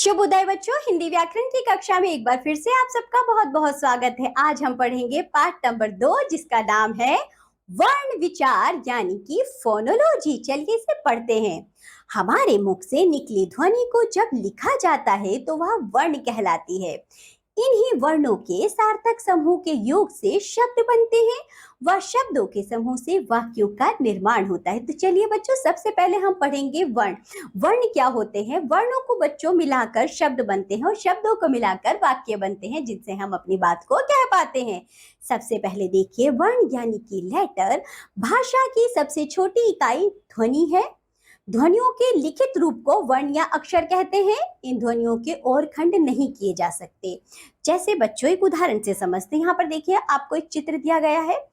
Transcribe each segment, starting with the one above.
शुभ उदय बच्चों, हिंदी व्याकरण की कक्षा में एक बार फिर से आप सबका बहुत बहुत स्वागत है। आज हम पढ़ेंगे पाठ नंबर 2 जिसका नाम है वर्ण विचार यानी कि फोनोलॉजी। चलिए इसे पढ़ते हैं। हमारे मुख से निकली ध्वनि को जब लिखा जाता है तो वह वर्ण कहलाती है। इन्हीं वर्णों के सार्थक समूह के योग से शब्द बनते हैं। वह शब्दों के समूह से वाक्यों का निर्माण होता है। तो चलिए बच्चों, सबसे पहले हम पढ़ेंगे वर्ण। वर्ण क्या होते हैं? वर्णों को बच्चों मिलाकर शब्द बनते हैं और शब्दों को मिलाकर वाक्य बनते हैं जिनसे हम अपनी बात को कह पाते हैं। सबसे पहले देखिए, वर्ण यानी कि लेटर भाषा की सबसे छोटी इकाई ध्वनि है। ध्वनियों के लिखित रूप को वर्ण या अक्षर कहते हैं। इन ध्वनियों के और खंड नहीं किए जा सकते। जैसे बच्चों एक उदाहरण से समझते हैं। यहाँ पर देखिए, आपको एक चित्र दिया गया है।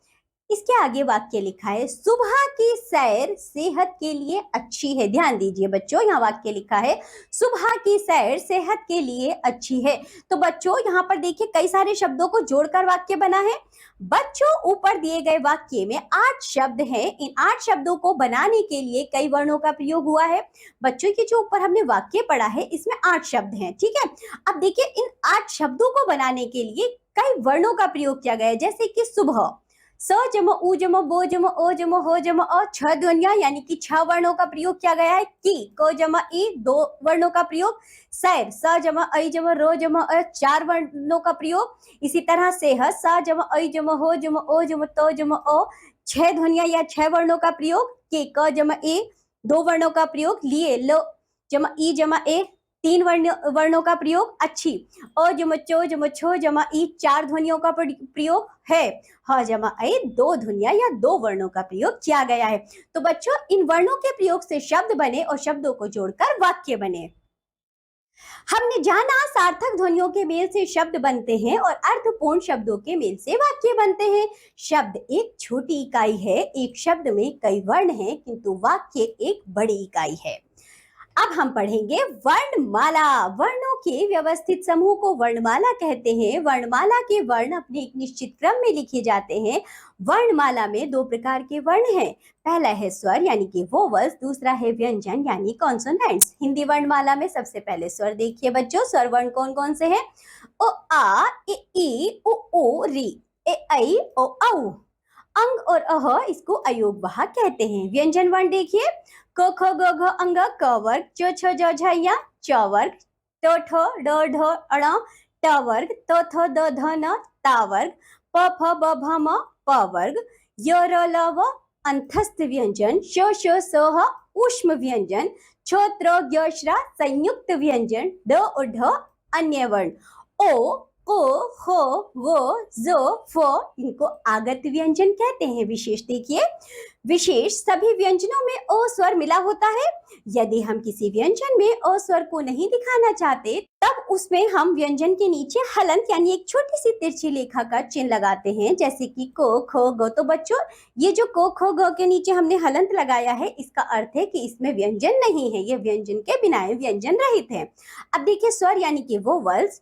इसके आगे वाक्य लिखा है, सुबह की सैर सेहत के लिए अच्छी है। ध्यान दीजिए बच्चों, यहाँ वाक्य लिखा है सुबह की सैर सेहत के लिए अच्छी है। तो बच्चों यहाँ पर देखिए कई सारे शब्दों को जोड़कर वाक्य बना है। बच्चों ऊपर दिए गए वाक्य में 8 शब्द हैं। इन 8 शब्दों को बनाने के लिए कई वर्णों का प्रयोग हुआ है। बच्चों की जो ऊपर हमने वाक्य पढ़ा है इसमें 8 शब्द हैं, ठीक है। अब देखिए इन 8 शब्दों को बनाने के लिए कई वर्णों का प्रयोग किया गया है। जैसे कि सुबह, स जमा उ जमा बो जमा ओ जमा हो जमा अ, 6 ध्वनियां यानी कि 6 वर्णों का प्रयोग किया गया है। की, क जमा ई, 2 वर्णों का प्रयोग। सैर, स जमा ऐ जमा रो जमा अ, 4 वर्णों का प्रयोग। इसी तरह से ह, स जमा ऐ जमा हो जमा ओ जमा तो जमा अ, 6 ध्वनियां या 6 वर्णों का प्रयोग। के, क जमा ए, 2 वर्णों का प्रयोग। लिए, लो जमा ई जमा ए, 3 वर्णों का प्रयोग। अच्छी, अ जमा चो जमा छो जमा ई, 4 ध्वनियों का प्रयोग है। ह जमा ऐ, 2 ध्वनियां या 2 वर्णों का प्रयोग किया गया है। तो बच्चों इन वर्णों के प्रयोग से शब्द बने और शब्दों को जोड़कर वाक्य बने। हमने जाना सार्थक ध्वनियों के मेल से शब्द बनते हैं और अर्थपूर्ण शब्दों के मेल से वाक्य बनते हैं। शब्द एक छोटी इकाई है। एक शब्द में कई वर्ण हैं, किंतु वाक्य एक बड़ी इकाई है। अब हम पढ़ेंगे वर्णमाला। वर्णों के व्यवस्थित समूह को वर्णमाला कहते हैं। वर्णमाला के वर्ण अपने एक निश्चित क्रम में लिखे जाते हैं। वर्णमाला में 2 प्रकार के वर्ण हैं। पहला है स्वर यानी कि वोवल्स, दूसरा है व्यंजन यानी कॉन्सोनेंट्स। हिंदी वर्णमाला में सबसे पहले स्वर देखिए बच्चों। स्वर वर्ण कौन कौन से हैं? ओ आ, इ ई, उ ऊ, री, ए ऐ, ओ औ। अंग और अह इसको अयोगवाह कहते हैं। व्यंजन वर्ण देखिए, क ख ग घ अंग क वर्ग, च छ ज झ य च वर्ग, ट ठ ड ढ अण ट वर्ग, त थ द ध न ता वर्ग, प फ ब भ म प वर्ग, य र ल व अंतस्थ व्यंजन, श श स ह ऊष्म व्यंजन, छ त्र य श्रा संयुक्त व्यंजन, ड और ढ अन्य वर्ण, ओ को, हो, वो, जो, फ इनको आगत व्यंजन कहते हैं। विशेष देखिए, विशेष सभी व्यंजनों में अ स्वर मिला होता है। यदि हम किसी व्यंजन में अ स्वर को नहीं दिखाना चाहते तब उसमें हम व्यंजन के नीचे हलंत यानी एक छोटी सी तिरछी रेखा का चिन्ह लगाते हैं, जैसे कि को, ख, ग। तो बच्चों ये जो को, ख, ग के नीचे हमने हलंत लगाया है, इसका अर्थ है कि इसमें व्यंजन नहीं है। ये व्यंजन के बिना व्यंजन रहित है। अब देखिए स्वर यानी कि वोवल्स।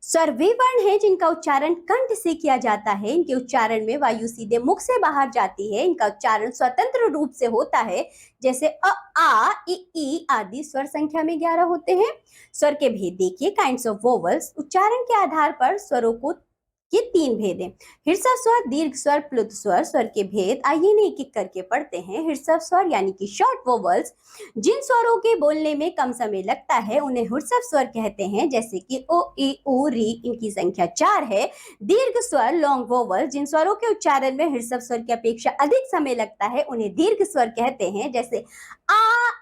स्वर वे वर्ण हैं जिनका उच्चारण कंठ से किया जाता है। इनके उच्चारण में वायु सीधे मुख से बाहर जाती है। इनका उच्चारण स्वतंत्र रूप से होता है। जैसे अ, आ, इ, ई आदि स्वर संख्या में 11 होते हैं। स्वर के भेद देखिए, काइंड्स ऑफ वोवल्स। उच्चारण के आधार पर स्वरों को ये 3 भेद हैं। ह्रस्व स्वर, दीर्घ स्वर, प्लुत स्वर। स्वर के भेद आइए एक एक करके पढ़ते हैं। ह्रस्व स्वर यानी कि शॉर्ट वोवल्स, जिन स्वरों के बोलने में कम समय लगता है उन्हें ह्रस्व स्वर कहते हैं, जैसे कि ओ, ई, उ, री, इनकी संख्या 4 है। दीर्घ स्वर लॉन्ग वोवल, जिन स्वरों के उच्चारण में ह्रस्व स्वर की अपेक्षा अधिक समय लगता है उन्हें दीर्घ स्वर कहते हैं, जैसे आ,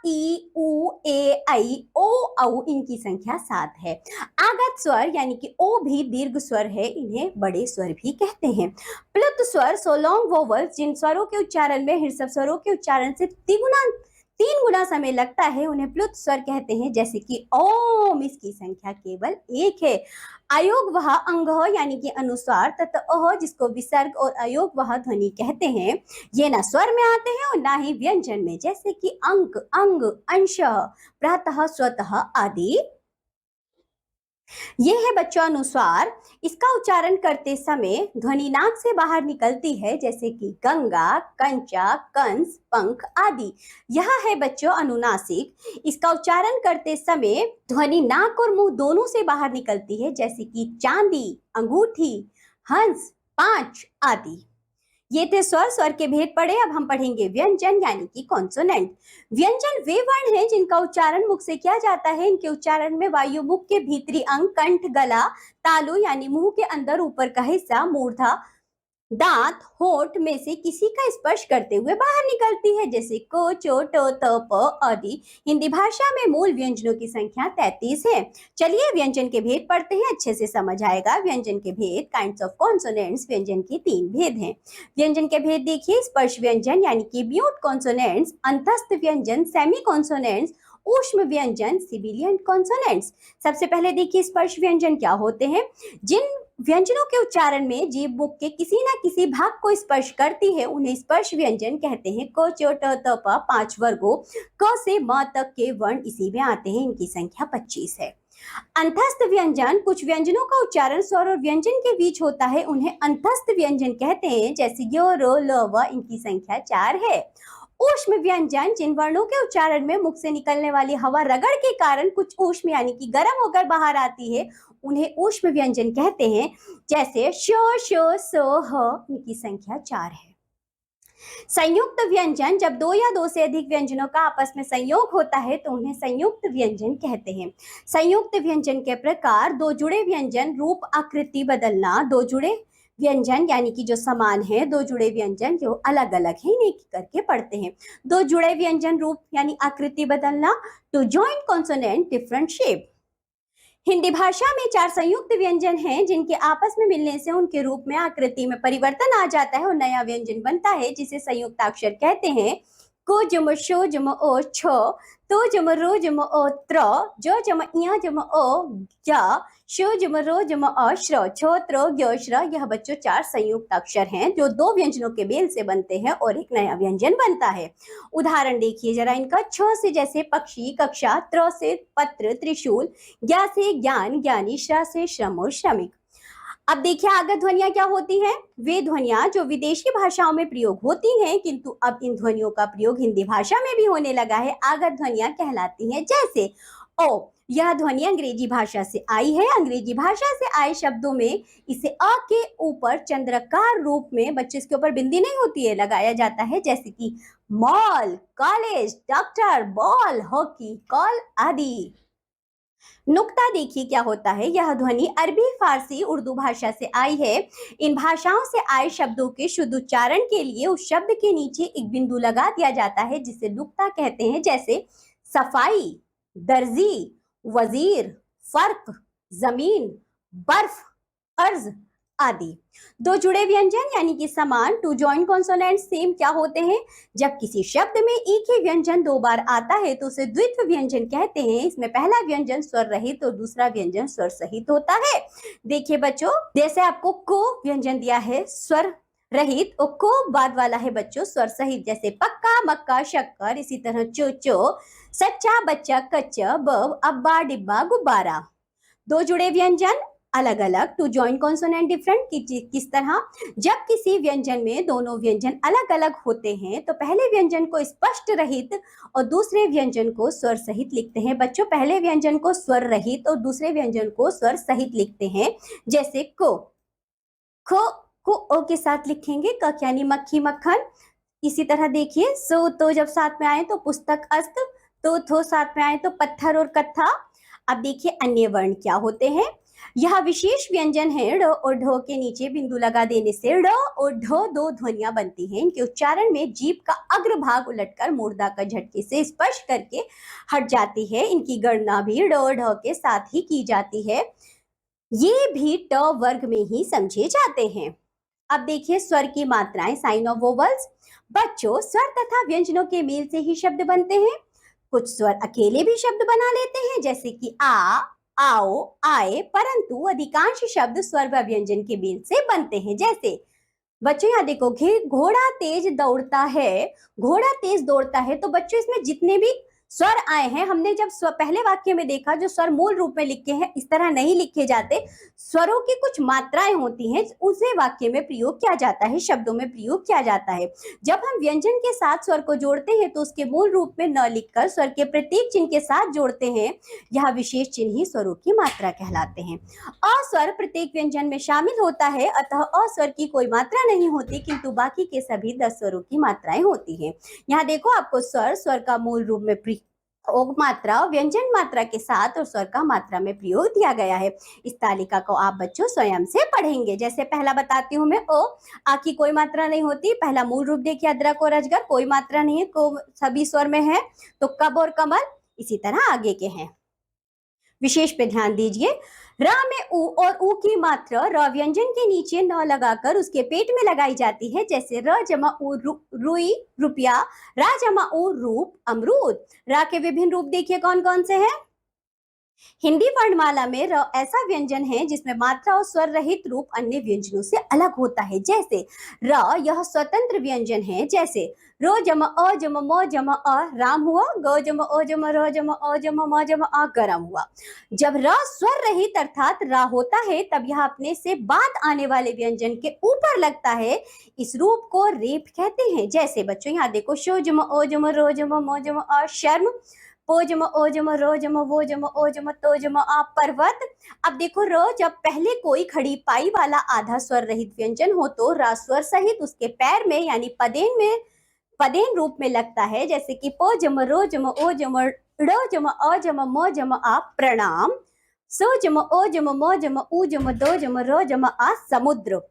ई, उ, ए, ऐ, ओ, औ, इनकी संख्या 7 है। आगत स्वर यानी कि ओ भी दीर्घ स्वर है, इन्हें बड़े स्वर भी कहते हैं। प्लुत स्वर सो लॉन्ग वोवल्स, जिन स्वरों के उच्चारण में ह्रस्व स्वरों के उच्चारण से 3 गुना समय लगता है उन्हें प्लुत स्वर कहते हैं, जैसे कि ओम, इसकी संख्या केवल 1 है। अयोगवाह अंग यानी कि अनुस्वार तथा अह जिसको विसर्ग और अयोगवाह ध्वनि कहते हैं, ये ना स्वर में आते हैं और ना ही व्यंजन में, जैसे कि अंक, अंग, अंश, प्रातः, स्वतः आदि। ये है बच्चों अनुस्वार। इसका उच्चारण करते समय ध्वनि नाक से बाहर निकलती है, जैसे कि गंगा, कंचा, कंस, पंख आदि। यह है बच्चों अनुनासिक। इसका उच्चारण करते समय ध्वनि नाक और मुंह दोनों से बाहर निकलती है, जैसे कि चांदी, अंगूठी, हंस, पांच आदि। ये थे स्वर। स्वर के भेद पढ़े। अब हम पढ़ेंगे व्यंजन यानी कि कॉन्सोनेंट। व्यंजन वे वर्ण हैं जिनका उच्चारण मुख से किया जाता है। इनके उच्चारण में वायु मुख के भीतरी अंग, कंठ, गला, तालु यानी मुंह के अंदर ऊपर का हिस्सा, मूर्धा, दांत, होठ में से किसी का स्पर्श करते हुए बाहर निकलती है, जैसे को, चो, टो, त, प आदि। हिंदी भाषा में मूल व्यंजनों की संख्या 33 है। चलिए व्यंजन के भेद पढ़ते हैं, अच्छे से समझ आएगा। व्यंजन के भेद, काइंड्स ऑफ कॉन्सोनेंट्स। व्यंजन के 3 भेद हैं। व्यंजन के भेद देखिए। स्पर्श व्यंजन यानी कि म्यूट कॉन्सोनेंट्स, अंतस्थ व्यंजन सेमी कॉन्सोनेंट्स, ऊष्म व्यंजन सिबिलियंट कॉन्सोनेंट्स। सबसे पहले देखिए स्पर्श व्यंजन क्या होते हैं। जिन व्यंजनों के उच्चारण में जीभ मुख के किसी न किसी भाग को स्पर्श करती है, उन्हें स्पर्श व्यंजन कहते हैं। क, च, ट, त, प 5 वर्गों, क से म तक के वर्ण इसी में आते हैं। इनकी संख्या 25 है। अंतस्थ व्यंजन, कुछ व्यंजनों का उच्चारण स्वर और व्यंजन के बीच होता है, उन्हें अंतस्थ व्यंजन कहते हैं, जैसे य, र, ल, व। इनकी संख्या 4 है। ऊष्म व्यंजन, जिन वर्णों के उच्चारण में मुख से निकलने वाली हवा रगड़ के कारण कुछ ऊष्म यानी कि गर्म होकर बाहर आती है, उन्हें ऊष्म व्यंजन कहते हैं, जैसे शो, शो, सो, ह। इनकी संख्या 4 है। संयुक्त व्यंजन, जब दो या दो से अधिक व्यंजनों का आपस में संयोग होता है तो उन्हें संयुक्त व्यंजन कहते हैं। संयुक्त व्यंजन के प्रकार, दो जुड़े व्यंजन, रूप, आकृति बदलना। दो जुड़े व्यंजन यानी कि जो समान है, दो जुड़े व्यंजन जो अलग अलग है, इन्हें करके पढ़ते हैं। दो जुड़े व्यंजन, रूप यानी आकृति बदलना। Two joint consonant, different shape. Hindi भाषा में 4 संयुक्त व्यंजन हैं, जिनके आपस में मिलने से उनके रूप में, आकृति में परिवर्तन आ जाता है और नया व्यंजन बनता है, जिसे संयुक्ताक्षर कहते हैं। को, जम, शो, जम, ओ, छ, तो, जम, रो, जम, ओ, त्र, जो, जम, इया, जम, ओ, ज्या, शो, जम, रो, जम, अ, श्र, छो, त्र, ज्ञ, श्र। यह बच्चों 4 संयुक्त अक्षर हैं जो दो व्यंजनों के मेल से बनते हैं और एक नया व्यंजन बनता है। उदाहरण देखिए जरा इनका। छ से जैसे पक्षी, कक्षा, त्र से पत्र, त्रिशूल, ज्ञा से ज्ञान, ज्ञानी, श्र से श्रम और श्रमिक। अब देखिए आगत ध्वनियां क्या होती हैं। वे ध्वनियां जो विदेशी भाषाओं में प्रयोग होती हैं, किंतु अब इन ध्वनियों का प्रयोग हिंदी भाषा में भी होने लगा है, आगत ध्वनियां कहलाती हैं, जैसे ओ। यह ध्वनि अंग्रेजी भाषा से आई है। अंग्रेजी भाषा से आए शब्दों में इसे अ के ऊपर चंद्राकार रूप में, बच्चे इसके ऊपर बिंदी नहीं होती है, लगाया जाता है, जैसे कि mall, college, doctor, ball, hockey, call आदि। नुक्ता देखिए क्या होता है। यह ध्वनि अरबी, फारसी, उर्दू भाषा से आई है। इन भाषाओं से आए शब्दों के शुद्ध उच्चारण के लिए उस शब्द के नीचे एक बिंदु लगा दिया जाता है, जिसे नुक्ता कहते हैं, जैसे सफाई, दर्जी, वजीर, फर्क, जमीन, बर्फ, अर्ज आदि। दो जुड़े व्यंजन यानी कि समान, टू जॉइंट कॉन्सोनेंट सेम क्या होते हैं। जब किसी शब्द में एक ही व्यंजन दो बार आता है तो उसे द्वित्व व्यंजन कहते हैं। इसमें पहला व्यंजन स्वर रहित और दूसरा व्यंजन स्वर सहित होता है। देखिए बच्चों, जैसे आपको को व्यंजन दिया है स्वर रहित और को बाद वाला है बच्चों स्वर सहित, जैसे पक्का, मक्का, शक्कर। इसी तरह चो, चो, सच्चा, बच्चा, कच्चा, ब, अब्बा, डिब्बा, गुब्बारा। दो जुड़े व्यंजन अलग अलग, टू जॉइंट कॉन्सोनेंट डिफरेंट। किस तरह, जब किसी व्यंजन में दोनों व्यंजन अलग अलग होते हैं तो पहले व्यंजन को स्पष्ट रहित और दूसरे व्यंजन को स्वर सहित लिखते हैं। बच्चों पहले व्यंजन को स्वर रहित और दूसरे व्यंजन को स्वर सहित लिखते हैं, जैसे को। को ओ के साथ लिखेंगे, क यानी मक्खी, मक्खन। इसी तरह देखिए सो, तो जब साथ में आए तो पुस्तक, अस्त, तो थो साथ में आए तो पत्थर और कत्था। अब देखिए अन्य वर्ण क्या होते हैं। यह विशेष व्यंजन है। ड और ढ के नीचे बिंदु लगा देने से ड और ढ दो ध्वनियां बनती हैं। इनके उच्चारण में जीभ का अग्र भाग उलटकर मूर्धा का झटके से स्पर्श करके हट जाती है। इनकी गणना भी ड और ढ के साथ ही की जाती है। ये भी ट वर्ग में ही समझे जाते हैं। अब देखिए स्वर की मात्राएं, साइन ऑफ वोवल्स। बच्चों स्वर तथा व्यंजनों के मेल से ही शब्द बनते हैं। कुछ स्वर अकेले भी शब्द बना लेते हैं, जैसे कि आ, आओ, आए, परंतु अधिकांश शब्द स्वर व व्यंजन के मेल से बनते हैं। जैसे बच्चों यहाँ देखो, घोड़ा तेज दौड़ता है। घोड़ा तेज दौड़ता है तो बच्चों इसमें जितने भी स्वर आए हैं, हमने जब पहले वाक्य में देखा जो स्वर मूल रूप में लिखे हैं इस तरह नहीं लिखे जाते, स्वरों की कुछ मात्राएं होती हैं, उसे वाक्य में प्रयोग किया जाता है, शब्दों में प्रयोग किया जाता है। जब हम व्यंजन के साथ स्वर को जोड़ते हैं तो उसके मूल रूप में न लिखकर स्वर के प्रतीक चिन्ह के साथ जोड़ते हैं। यह विशेष चिन्ह ही स्वरों की मात्रा कहलाते हैं। अस्वर प्रत्येक व्यंजन में शामिल होता है, अतः अस्वर की कोई मात्रा नहीं होती, किंतु बाकी के सभी 10 स्वरों की मात्राएं होती हैं। यहाँ देखो आपको स्वर का मूल रूप में मात्रा व्यंजन मात्रा के साथ और स्वर का मात्रा में प्रयोग दिया गया है। इस तालिका को आप बच्चों स्वयं से पढ़ेंगे। जैसे पहला बताती हूँ मैं, ओ आ की कोई मात्रा नहीं होती। पहला मूल रूप देखिए, अदरक और अजगर, कोई मात्रा नहीं है, को सभी स्वर में है। तो कब और कमल इसी तरह आगे के हैं। विशेष पे ध्यान दीजिए, र में उ और उ की मात्रा र व्यंजन के नीचे न लगाकर उसके पेट में लगाई जाती है। जैसे र जमा उ रुई रुपया, रा जमा उ रूप अमरूद। रा के विभिन्न रूप देखिए कौन कौन से हैं। हिंदी वर्णमाला में र ऐसा व्यंजन है जिसमें मात्रा और स्वर रहित रूप अन्य व्यंजनों से अलग होता है। जैसे र यह स्वतंत्र व्यंजन है। जैसे रो जमा अ जमा म जमा अ राम हुआ, ग जमा अ जमा र जमा अ जमा म जमा आ गरम हुआ। जब र स्वर रहित अर्थात रा होता है तब यह अपने से बाद आने वाले व्यंजन के ऊपर लगता है। इस रूप को रेप कहते हैं। जैसे बच्चों यहाँ देखो, शो जमा अ जमा र जमा म जमा आ शर्म, पो जमा ओ जमा रो जमा वो जमा ओ जमा तो जमा आ पर्वत। अब देखो, र जब पहले कोई खड़ी पाई वाला आधा स्वर रहित व्यंजन हो तो रा स्वर सहित उसके पैर में यानी पदेन रूप में लगता है। जैसे कि पो जमा रो जमा ओ जमा ड़ जमा अ जमा म जमा आ प्रणाम, सो जमा ओ जमा म जमा उ जमा दो जमा र जमा आ समुद्र।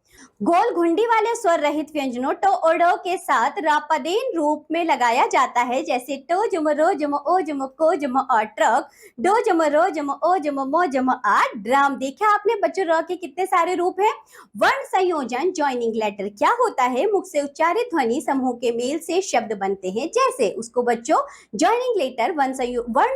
गोल घुंडी वाले स्वर रहित व्यंजनों टो और ड के साथ रापदेन रूप में लगाया जाता है। जैसे टो जमा रो जमा ओ जमा को जमा आ ट्रक, डो जमा रो जमा ओ जमा म जमा आ ड्राम। देखा आपने बच्चों, र के कितने सारे रूप हैं। वर्ण संयोजन जॉइनिंग लेटर क्या होता है? मुख से उच्चारित ध्वनि समूह के मेल से शब्द बनते हैं। जैसे उसको बच्चों जॉइनिंग लेटर वर्ण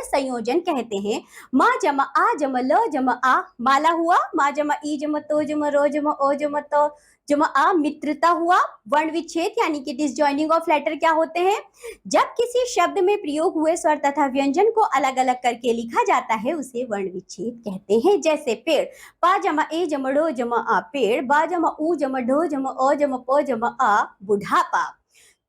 संयोजन कहते हैं। माँ जमा आ जमा ल जमा आ माला हुआ, माँ जमा ई जमा तो जमा रो जमा ओ जमा तो जमा आ मित्रता हुआ। वर्ण विच्छेद यानी कि डिसजॉइनिंग ऑफ लेटर क्या होते हैं? जब किसी शब्द में प्रयोग हुए स्वर तथा व्यंजन को अलग अलग करके लिखा जाता है उसे वर्ण विच्छेद कहते हैं। जैसे पेड़, पा जमा ए जमा ढो जमा आ पेड़, बा जमा ऊ जमा ढो जमा ओ जमा पो जमा आ बुढ़ापा।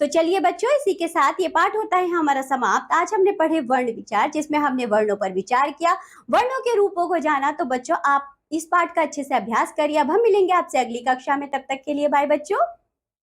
तो चलिए बच्चों, इसी के साथ ये पाठ होता है हमारा समाप्त। आज हमने पढ़े वर्ण विचार, जिसमें हमने वर्णों पर विचार किया, वर्णों के रूपों को जाना। तो बच्चों आप इस पाठ का अच्छे से अभ्यास करिए। अब हम मिलेंगे आपसे अगली कक्षा में, तब तक के लिए बाय बच्चों।